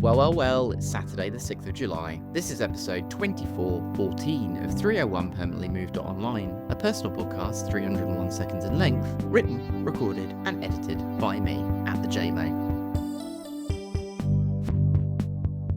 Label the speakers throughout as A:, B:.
A: Well, it's Saturday the 6th of July. This is episode 2414 of 301 Permanently Moved Online, a personal podcast 301 seconds in length, written, recorded, and edited by me, at the JMO.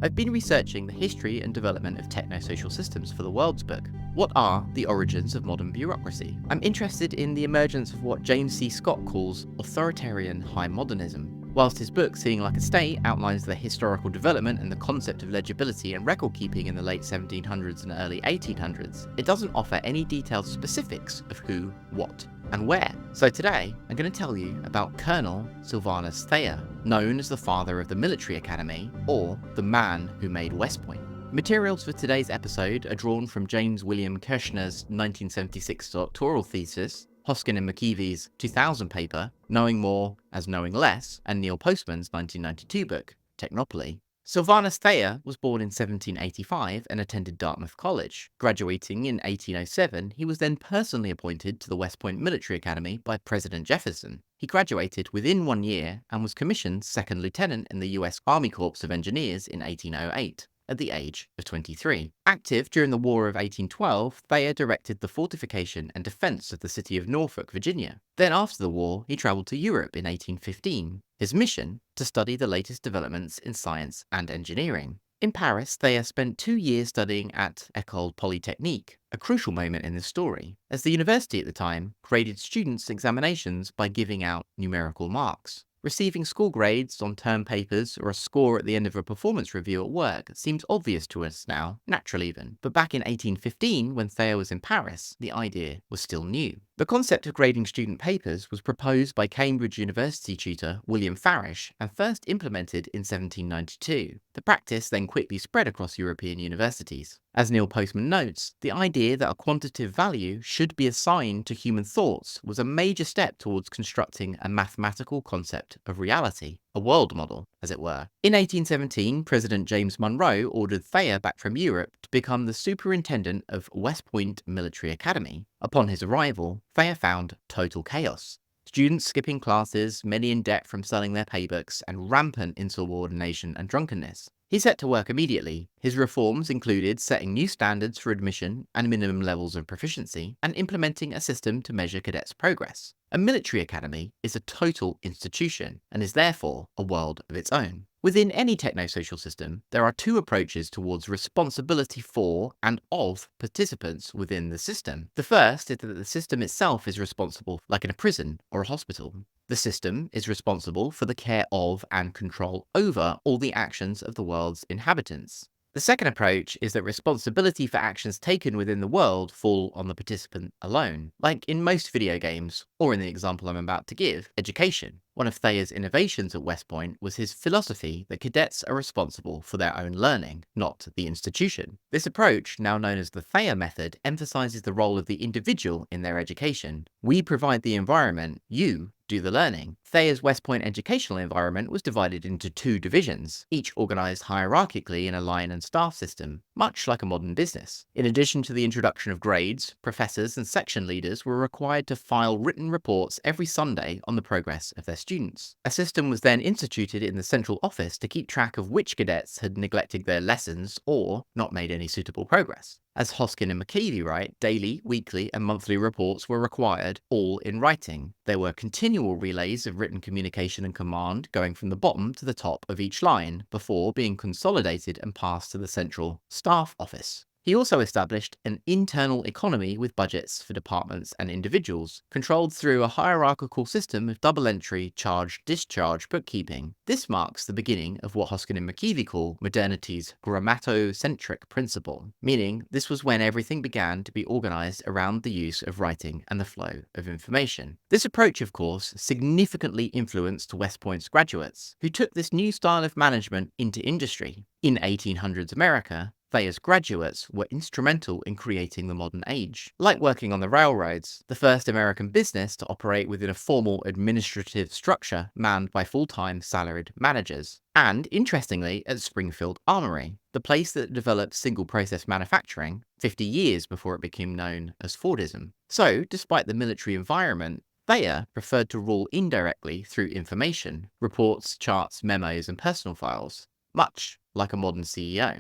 A: I've been researching the history and development of technosocial systems for the World's Book. What are the origins of modern bureaucracy? I'm interested in the emergence of what James C. Scott calls authoritarian high modernism. Whilst his book, Seeing Like a State, outlines the historical development and the concept of legibility and record keeping in the late 1700s and early 1800s, it doesn't offer any detailed specifics of who, what, and where. So today, I'm going to tell you about Colonel Sylvanus Thayer, known as the father of the military academy, or the man who made West Point. Materials for today's episode are drawn from James William Kirshner's 1976 doctoral thesis, Hoskin and McKeevy's 2000 paper, Knowing More as Knowing Less, and Neil Postman's 1992 book, Technopoly. Sylvanus Thayer was born in 1785 and attended Dartmouth College. Graduating in 1807, he was then personally appointed to the West Point Military Academy by President Jefferson. He graduated within 1 year and was commissioned second lieutenant in the US Army Corps of Engineers in 1808. At the age of 23. Active during the War of 1812, Thayer directed the fortification and defence of the city of Norfolk, Virginia. Then after the war, he travelled to Europe in 1815. His mission? To study the latest developments in science and engineering. In Paris, Thayer spent 2 years studying at École Polytechnique, a crucial moment in this story, as the university at the time graded students' examinations by giving out numerical marks. Receiving school grades on term papers or a score at the end of a performance review at work seems obvious to us now, natural even, but back in 1815, when Thayer was in Paris, the idea was still new. The concept of grading student papers was proposed by Cambridge University tutor William Farish and first implemented in 1792. The practice then quickly spread across European universities. As Neil Postman notes, the idea that a quantitative value should be assigned to human thoughts was a major step towards constructing a mathematical concept of reality, a world model, as it were. In 1817, President James Monroe ordered Thayer back from Europe to become the superintendent of West Point Military Academy. Upon his arrival, Thayer found total chaos. Students skipping classes, many in debt from selling their paybooks, and rampant insubordination and drunkenness. He set to work immediately. His reforms included setting new standards for admission and minimum levels of proficiency, and implementing a system to measure cadets' progress. A military academy is a total institution, and is therefore a world of its own. Within any technosocial system, there are two approaches towards responsibility for and of participants within the system. The first is that the system itself is responsible, like in a prison or a hospital. The system is responsible for the care of and control over all the actions of the world's inhabitants. The second approach is that responsibility for actions taken within the world fall on the participant alone, like in most video games, or in the example I'm about to give, education. One of Thayer's innovations at West Point was his philosophy that cadets are responsible for their own learning, not the institution. This approach, now known as the Thayer method, emphasizes the role of the individual in their education. We provide the environment, you do the learning. Thayer's West Point educational environment was divided into 2 divisions, each organized hierarchically in a line and staff system, much like a modern business. In addition to the introduction of grades, professors and section leaders were required to file written reports every Sunday on the progress of their students. A system was then instituted in the central office to keep track of which cadets had neglected their lessons or not made any suitable progress. As Hoskin and McKeevy write, daily, weekly, and monthly reports were required, all in writing. There were continual relays of written communication and command going from the bottom to the top of each line before being consolidated and passed to the central staff office. He also established an internal economy with budgets for departments and individuals, controlled through a hierarchical system of double-entry charge-discharge bookkeeping. This marks the beginning of what Hoskin and McKeevy call modernity's grammatocentric principle, meaning this was when everything began to be organized around the use of writing and the flow of information. This approach, of course, significantly influenced West Point's graduates, who took this new style of management into industry. In 1800s America, Thayer's graduates were instrumental in creating the modern age. Like working on the railroads, the first American business to operate within a formal administrative structure manned by full-time salaried managers. And, interestingly, at Springfield Armory, the place that developed single-process manufacturing 50 years before it became known as Fordism. So, despite the military environment, Thayer preferred to rule indirectly through information, reports, charts, memos, and personal files. much like a modern CEO.